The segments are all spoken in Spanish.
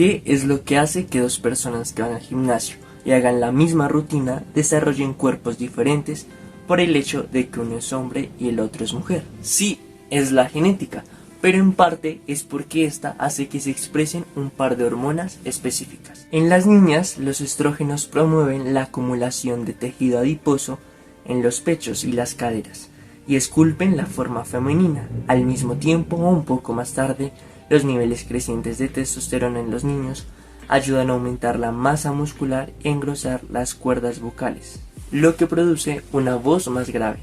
¿Qué es lo que hace que dos personas que van al gimnasio y hagan la misma rutina desarrollen cuerpos diferentes por el hecho de que uno es hombre y el otro es mujer? Sí, es la genética, pero en parte es porque esta hace que se expresen un par de hormonas específicas. En las niñas, los estrógenos promueven la acumulación de tejido adiposo en los pechos y las caderas y esculpen la forma femenina. Al mismo tiempo, o un poco más tarde, los niveles crecientes de testosterona en los niños ayudan a aumentar la masa muscular y engrosar las cuerdas vocales, lo que produce una voz más grave.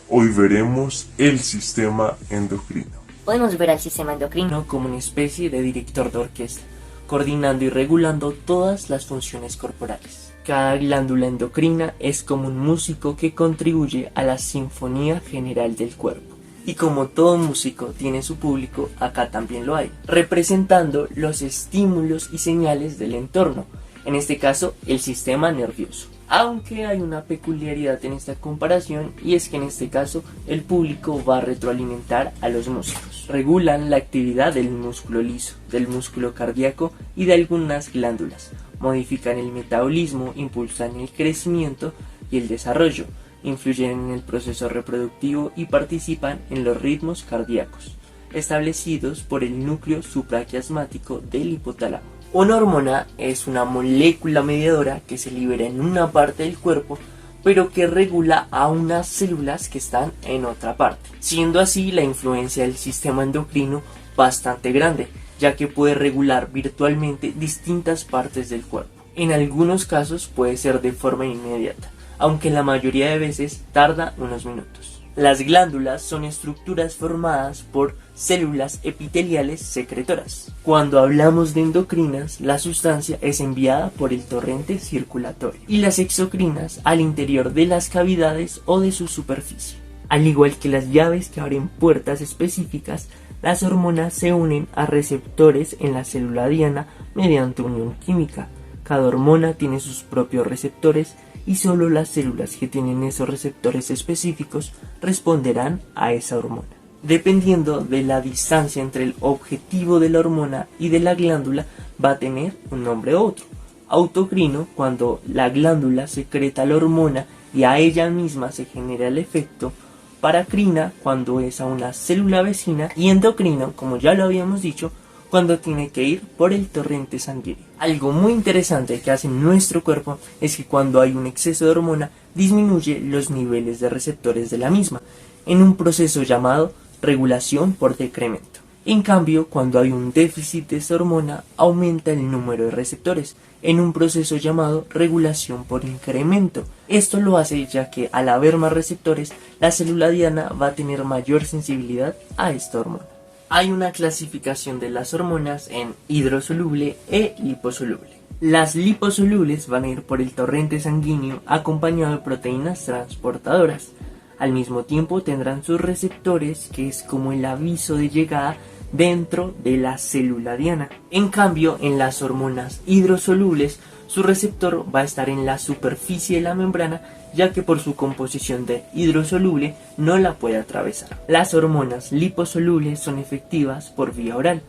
Hoy veremos el sistema endocrino. Podemos ver al sistema endocrino Como una especie de director de orquesta, coordinando y regulando todas las funciones corporales. Cada glándula endocrina es como un músico que contribuye a la sinfonía general del cuerpo. Y como todo músico tiene su público, acá también lo hay, representando los estímulos y señales del entorno, en este caso el sistema nervioso. Aunque hay una peculiaridad en esta comparación, y es que en este caso el público va a retroalimentar a los músicos. Regulan la actividad del músculo liso, del músculo cardíaco y de algunas glándulas. Modifican el metabolismo, impulsan el crecimiento y el desarrollo. Influyen en el proceso reproductivo y participan en los ritmos cardíacos, establecidos por el núcleo supraquiasmático del hipotálamo. Una hormona es una molécula mediadora que se libera en una parte del cuerpo, pero que regula a unas células que están en otra parte, siendo así la influencia del sistema endocrino bastante grande, ya que puede regular virtualmente distintas partes del cuerpo. En algunos casos puede ser de forma inmediata, aunque la mayoría de veces tarda unos minutos. Las glándulas son estructuras formadas por células epiteliales secretoras. Cuando hablamos de endocrinas, la sustancia es enviada por el torrente circulatorio y las exocrinas al interior de las cavidades o de su superficie. Al igual que las llaves que abren puertas específicas, las hormonas se unen a receptores en la célula diana mediante unión química. Cada hormona tiene sus propios receptores y solo las células que tienen esos receptores específicos responderán a esa hormona. Dependiendo de la distancia entre el objetivo de la hormona y de la glándula, va a tener un nombre u otro. Autocrino, cuando la glándula secreta la hormona y a ella misma se genera el efecto. Paracrina, cuando es a una célula vecina. Y endocrino, como ya lo habíamos dicho, cuando tiene que ir por el torrente sanguíneo. Algo muy interesante que hace nuestro cuerpo es que cuando hay un exceso de hormona disminuye los niveles de receptores de la misma, en un proceso llamado regulación por decremento. En cambio, cuando hay un déficit de esta hormona aumenta el número de receptores, en un proceso llamado regulación por incremento. Esto lo hace ya que al haber más receptores, la célula diana va a tener mayor sensibilidad a esta hormona. Hay una clasificación de las hormonas en hidrosoluble e liposoluble. Las liposolubles van a ir por el torrente sanguíneo acompañado de proteínas transportadoras. Al mismo tiempo tendrán sus receptores, que es como el aviso de llegada dentro de la célula diana. En cambio, en las hormonas hidrosolubles, su receptor va a estar en la superficie de la membrana, ya que por su composición de hidrosoluble no la puede atravesar. Las hormonas liposolubles son efectivas por vía oral,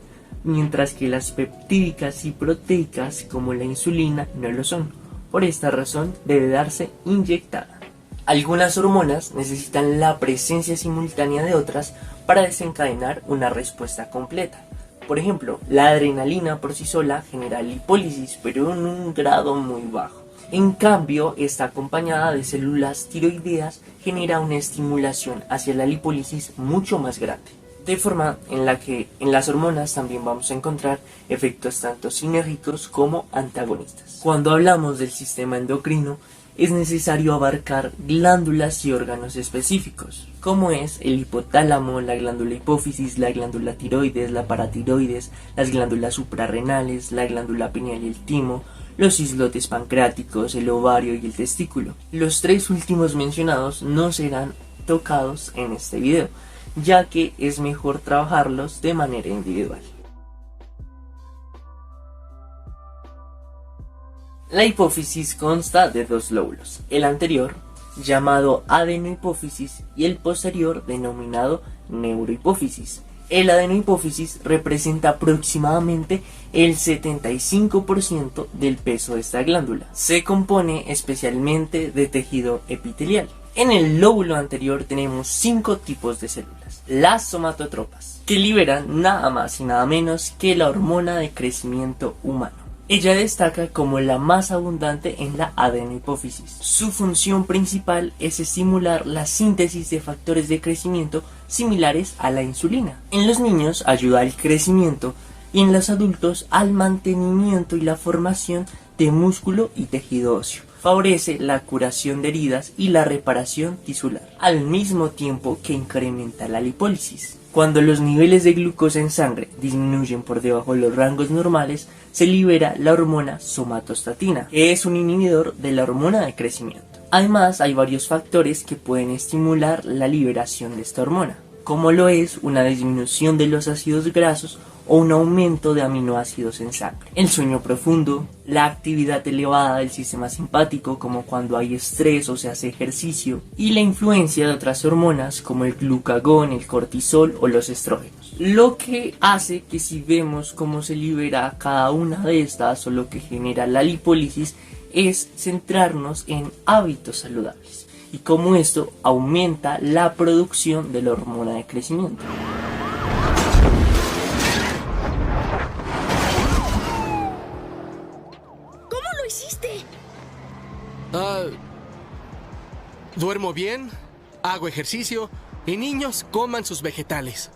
mientras que las peptídicas y proteicas, como la insulina, no lo son. Por esta razón debe darse inyectada. Algunas hormonas necesitan la presencia simultánea de otras para desencadenar una respuesta completa. Por ejemplo, la adrenalina por sí sola genera lipólisis, pero en un grado muy bajo. En cambio, esta acompañada de células tiroideas genera una estimulación hacia la lipólisis mucho más grande. De forma en la que en las hormonas también vamos a encontrar efectos tanto sinérgicos como antagonistas. Cuando hablamos del sistema endocrino, es necesario abarcar glándulas y órganos específicos, como es el hipotálamo, la glándula hipófisis, la glándula tiroides, la paratiroides, las glándulas suprarrenales, la glándula pineal y el timo, los islotes pancreáticos, el ovario y el testículo. Los tres últimos mencionados no serán tocados en este video, ya que es mejor trabajarlos de manera individual. La hipófisis consta de dos lóbulos, el anterior, llamado adenohipófisis, y el posterior, denominado neurohipófisis. El adenohipófisis representa aproximadamente el 75% del peso de esta glándula. Se compone especialmente de tejido epitelial. En el lóbulo anterior tenemos 5 tipos de células. Las somatotropas, que liberan nada más y nada menos que la hormona de crecimiento humano. Ella destaca como la más abundante en la adenohipófisis. Su función principal es estimular la síntesis de factores de crecimiento similares a la insulina. En los niños ayuda al crecimiento y en los adultos al mantenimiento y la formación de músculo y tejido óseo. Favorece la curación de heridas y la reparación tisular, al mismo tiempo que incrementa la lipólisis. Cuando los niveles de glucosa en sangre disminuyen por debajo de los rangos normales, se libera la hormona somatostatina, que es un inhibidor de la hormona de crecimiento. Además, hay varios factores que pueden estimular la liberación de esta hormona, como lo es una disminución de los ácidos grasos o un aumento de aminoácidos en sangre. El sueño profundo, la actividad elevada del sistema simpático como cuando hay estrés o se hace ejercicio, y la influencia de otras hormonas como el glucagón, el cortisol o los estrógenos. Lo que hace que si vemos cómo se libera cada una de estas o lo que genera la lipólisis es centrarnos en hábitos saludables y cómo esto aumenta la producción de la hormona de crecimiento. Duermo bien, hago ejercicio y niños coman sus vegetales.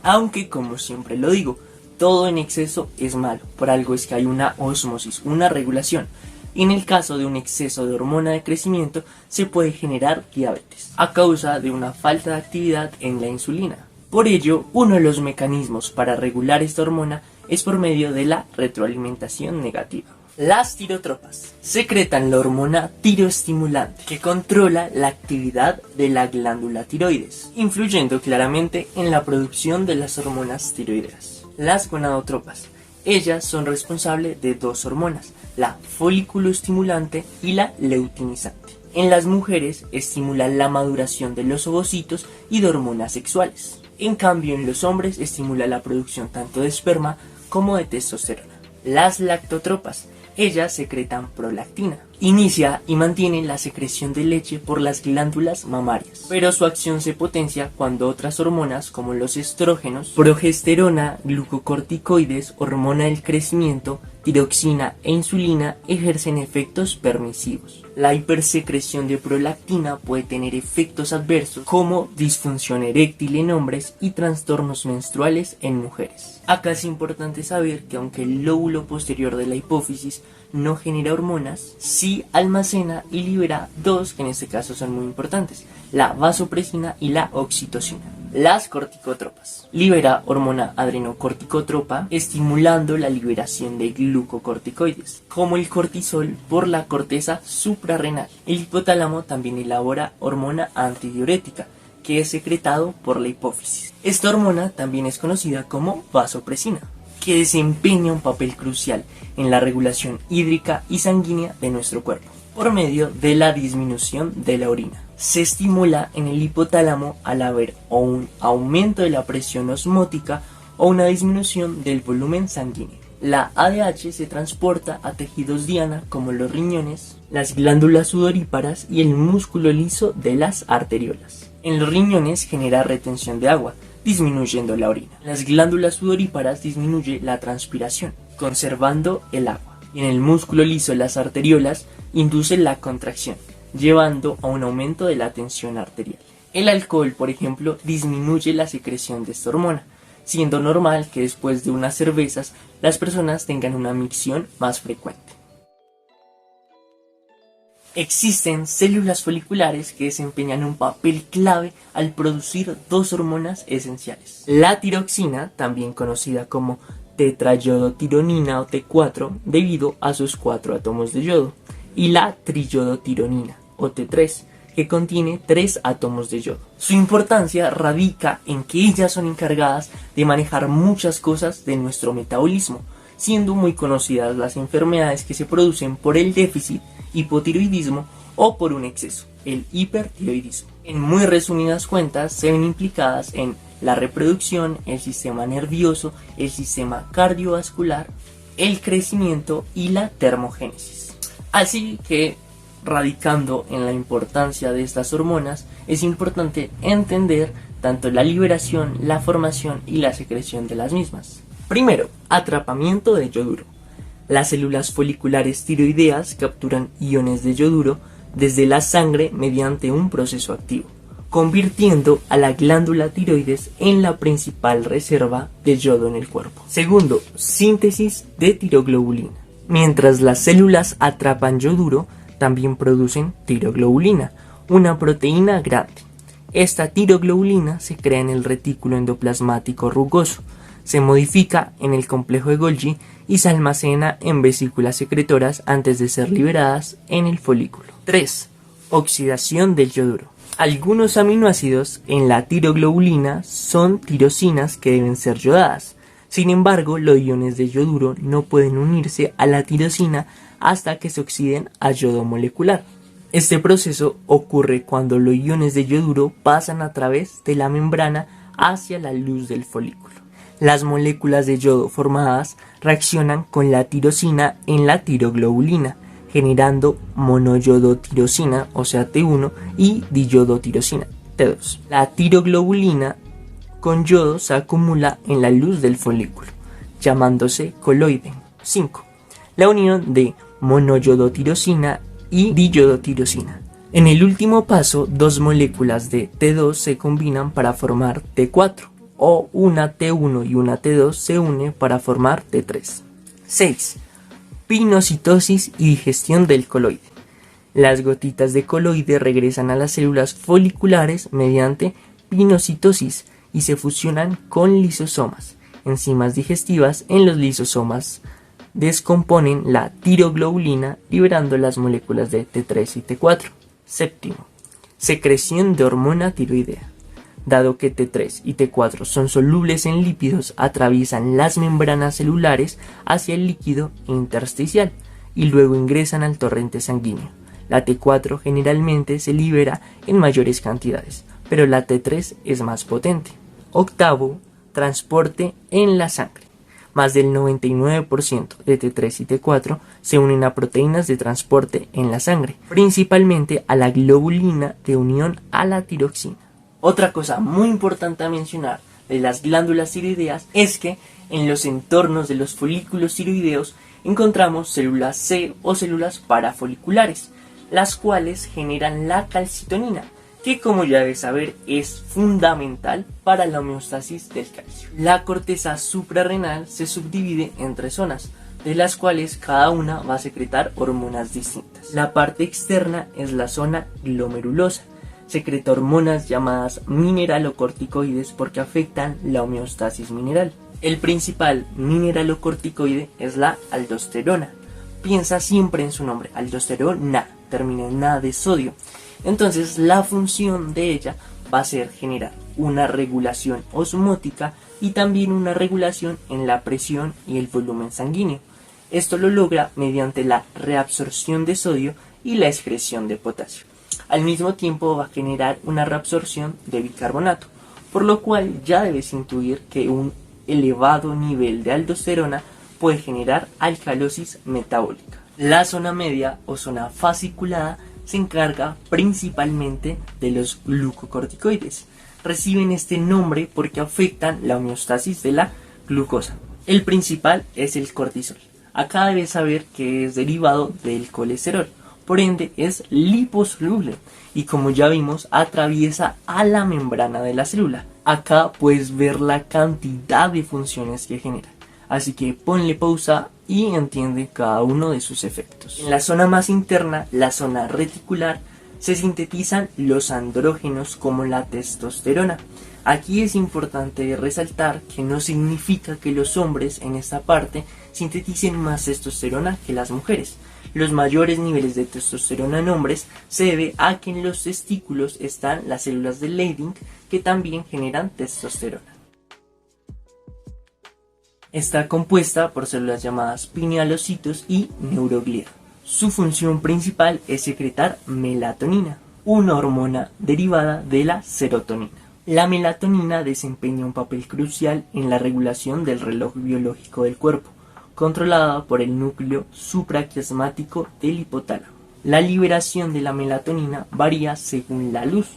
Aunque, como siempre lo digo, todo en exceso es malo. Por algo es que hay una ósmosis, una regulación. Y en el caso de un exceso de hormona de crecimiento se puede generar diabetes a causa de una falta de actividad en la insulina. Por ello, uno de los mecanismos para regular esta hormona es por medio de la retroalimentación negativa. Las tirotropas secretan la hormona tiroestimulante que controla la actividad de la glándula tiroides, influyendo claramente en la producción de las hormonas tiroideas. Las gonadotropas, ellas son responsables de 2 hormonas, la folículo-estimulante y la leutinizante. En las mujeres estimulan la maduración de los ovocitos y de hormonas sexuales. En cambio, en los hombres estimula la producción tanto de esperma como de testosterona. Las lactotropas, ellas secretan prolactina. Inicia y mantiene la secreción de leche por las glándulas mamarias, pero su acción se potencia cuando otras hormonas como los estrógenos, progesterona, glucocorticoides, hormona del crecimiento, tiroxina e insulina ejercen efectos permisivos. La hipersecreción de prolactina puede tener efectos adversos como disfunción eréctil en hombres y trastornos menstruales en mujeres. Acá es importante saber que aunque el lóbulo posterior de la hipófisis no genera hormonas, sí almacena y libera 2 que en este caso son muy importantes, la vasopresina y la oxitocina. Las corticotropas. Libera hormona adrenocorticotropa, estimulando la liberación de glucocorticoides, como el cortisol por la corteza suprarrenal. El hipotálamo también elabora hormona antidiurética, que es secretado por la hipófisis. Esta hormona también es conocida como vasopresina, que desempeña un papel crucial en la regulación hídrica y sanguínea de nuestro cuerpo, por medio de la disminución de la orina. Se estimula en el hipotálamo al haber o un aumento de la presión osmótica o una disminución del volumen sanguíneo. La ADH se transporta a tejidos diana como los riñones, las glándulas sudoríparas y el músculo liso de las arteriolas. En los riñones genera retención de agua, disminuyendo la orina. En las glándulas sudoríparas disminuye la transpiración, conservando el agua. Y en el músculo liso de las arteriolas induce la contracción, llevando a un aumento de la tensión arterial. El alcohol, por ejemplo, disminuye la secreción de esta hormona, siendo normal que después de unas cervezas las personas tengan una micción más frecuente. Existen células foliculares que desempeñan un papel clave al producir 2 hormonas esenciales. La tiroxina, también conocida como tetrayodotironina o T4, debido a sus 4 átomos de yodo, y la triyodotironina o T3, que contiene 3 átomos de yodo. Su importancia radica en que ellas son encargadas de manejar muchas cosas de nuestro metabolismo, siendo muy conocidas las enfermedades que se producen por el déficit, hipotiroidismo o por un exceso, el hipertiroidismo. En muy resumidas cuentas, se ven implicadas en la reproducción, el sistema nervioso, el sistema cardiovascular, el crecimiento y la termogénesis. Así que, radicando en la importancia de estas hormonas, es importante entender tanto la liberación, la formación y la secreción de las mismas. Primero, atrapamiento de yoduro. Las células foliculares tiroideas capturan iones de yoduro desde la sangre mediante un proceso activo, convirtiendo a la glándula tiroides en la principal reserva de yodo en el cuerpo. Segundo, síntesis de tiroglobulina. Mientras las células atrapan yoduro, también producen tiroglobulina, una proteína grande. Esta tiroglobulina se crea en el retículo endoplasmático rugoso, se modifica en el complejo de Golgi y se almacena en vesículas secretoras antes de ser liberadas en el folículo. 3. Oxidación del yoduro. Algunos aminoácidos en la tiroglobulina son tirosinas que deben ser yodadas. Sin embargo, los iones de yoduro no pueden unirse a la tirosina hasta que se oxiden a yodo molecular. Este proceso ocurre cuando los iones de yoduro pasan a través de la membrana hacia la luz del folículo. Las moléculas de yodo formadas reaccionan con la tirosina en la tiroglobulina, generando monoyodotirosina, o sea T1, y diyodotirosina, T2. La tiroglobulina con yodo se acumula en la luz del folículo, llamándose coloide. 5. La unión de monoyodotirosina y diyodotirosina. En el último paso, dos moléculas de T2 se combinan para formar T4, o una T1 y una T2 se unen para formar T3. 6. Pinocitosis y digestión del coloide. Las gotitas de coloide regresan a las células foliculares mediante pinocitosis y se fusionan con lisosomas, enzimas digestivas. En los lisosomas descomponen la tiroglobulina liberando las moléculas de T3 y T4. 7. Secreción de hormona tiroidea. Dado que T3 y T4 son solubles en lípidos, atraviesan las membranas celulares hacia el líquido intersticial y luego ingresan al torrente sanguíneo. La T4 generalmente se libera en mayores cantidades, pero la T3 es más potente. 8. Transporte en la sangre. Más del 99% de T3 y T4 se unen a proteínas de transporte en la sangre, principalmente a la globulina de unión a la tiroxina. Otra cosa muy importante a mencionar de las glándulas tiroideas es que en los entornos de los folículos tiroideos encontramos células C o células parafoliculares, las cuales generan la calcitonina, que como ya debes saber es fundamental para la homeostasis del calcio. La corteza suprarrenal se subdivide en 3 zonas, de las cuales cada una va a secretar hormonas distintas. La parte externa es la zona glomerulosa. Secreta hormonas llamadas mineralocorticoides porque afectan la homeostasis mineral. El principal mineralocorticoide es la aldosterona. Piensa siempre en su nombre, aldosterona, termina en na de sodio. Entonces la función de ella va a ser generar una regulación osmótica y también una regulación en la presión y el volumen sanguíneo. Esto lo logra mediante la reabsorción de sodio y la excreción de potasio. Al mismo tiempo va a generar una reabsorción de bicarbonato, por lo cual ya debes intuir que un elevado nivel de aldosterona puede generar alcalosis metabólica. La zona media o zona fasciculada se encarga principalmente de los glucocorticoides. Reciben este nombre porque afectan la homeostasis de la glucosa. El principal es el cortisol. Acá debes saber que es derivado del colesterol. Por ende es liposoluble y como ya vimos atraviesa a la membrana de la célula. Acá puedes ver la cantidad de funciones que genera, así que ponle pausa y entiende cada uno de sus efectos. En la zona más interna, la zona reticular, se sintetizan los andrógenos como la testosterona. Aquí es importante resaltar que no significa que los hombres en esta parte sinteticen más testosterona que las mujeres. Los mayores niveles de testosterona en hombres se debe a que en los testículos están las células de Leydig que también generan testosterona. Está compuesta por células llamadas pinealocitos y neuroglial. Su función principal es secretar melatonina, una hormona derivada de la serotonina. La melatonina desempeña un papel crucial en la regulación del reloj biológico del cuerpo, controlada por el núcleo supraquiasmático del hipotálamo. La liberación de la melatonina varía según la luz,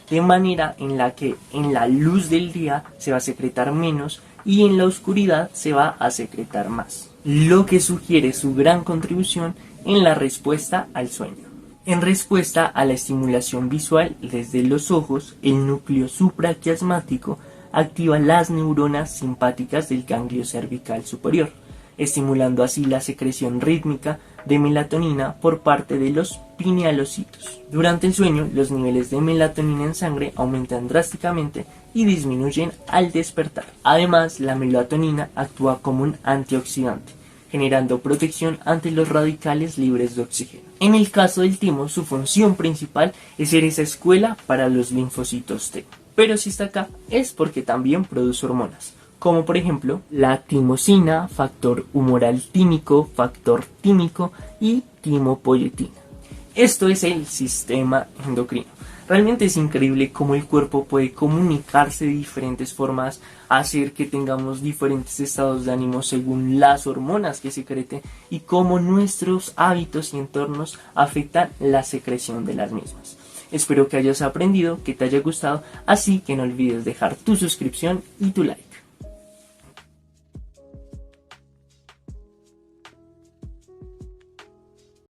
de manera en la que en la luz del día se va a secretar menos y en la oscuridad se va a secretar más, lo que sugiere su gran contribución en la respuesta al sueño. En respuesta a la estimulación visual desde los ojos, el núcleo supraquiasmático activa las neuronas simpáticas del ganglio cervical superior, estimulando así la secreción rítmica de melatonina por parte de los pinealocitos. Durante el sueño, los niveles de melatonina en sangre aumentan drásticamente y disminuyen al despertar. Además, la melatonina actúa como un antioxidante, generando protección ante los radicales libres de oxígeno. En el caso del timo, su función principal es ser esa escuela para los linfocitos T. Pero si está acá, es porque también produce hormonas, como por ejemplo la timosina, factor humoral tímico, factor tímico y timopoyetina. Esto es el sistema endocrino. Realmente es increíble cómo el cuerpo puede comunicarse de diferentes formas, hacer que tengamos diferentes estados de ánimo según las hormonas que secrete y cómo nuestros hábitos y entornos afectan la secreción de las mismas. Espero que hayas aprendido, que te haya gustado, así que no olvides dejar tu suscripción y tu like.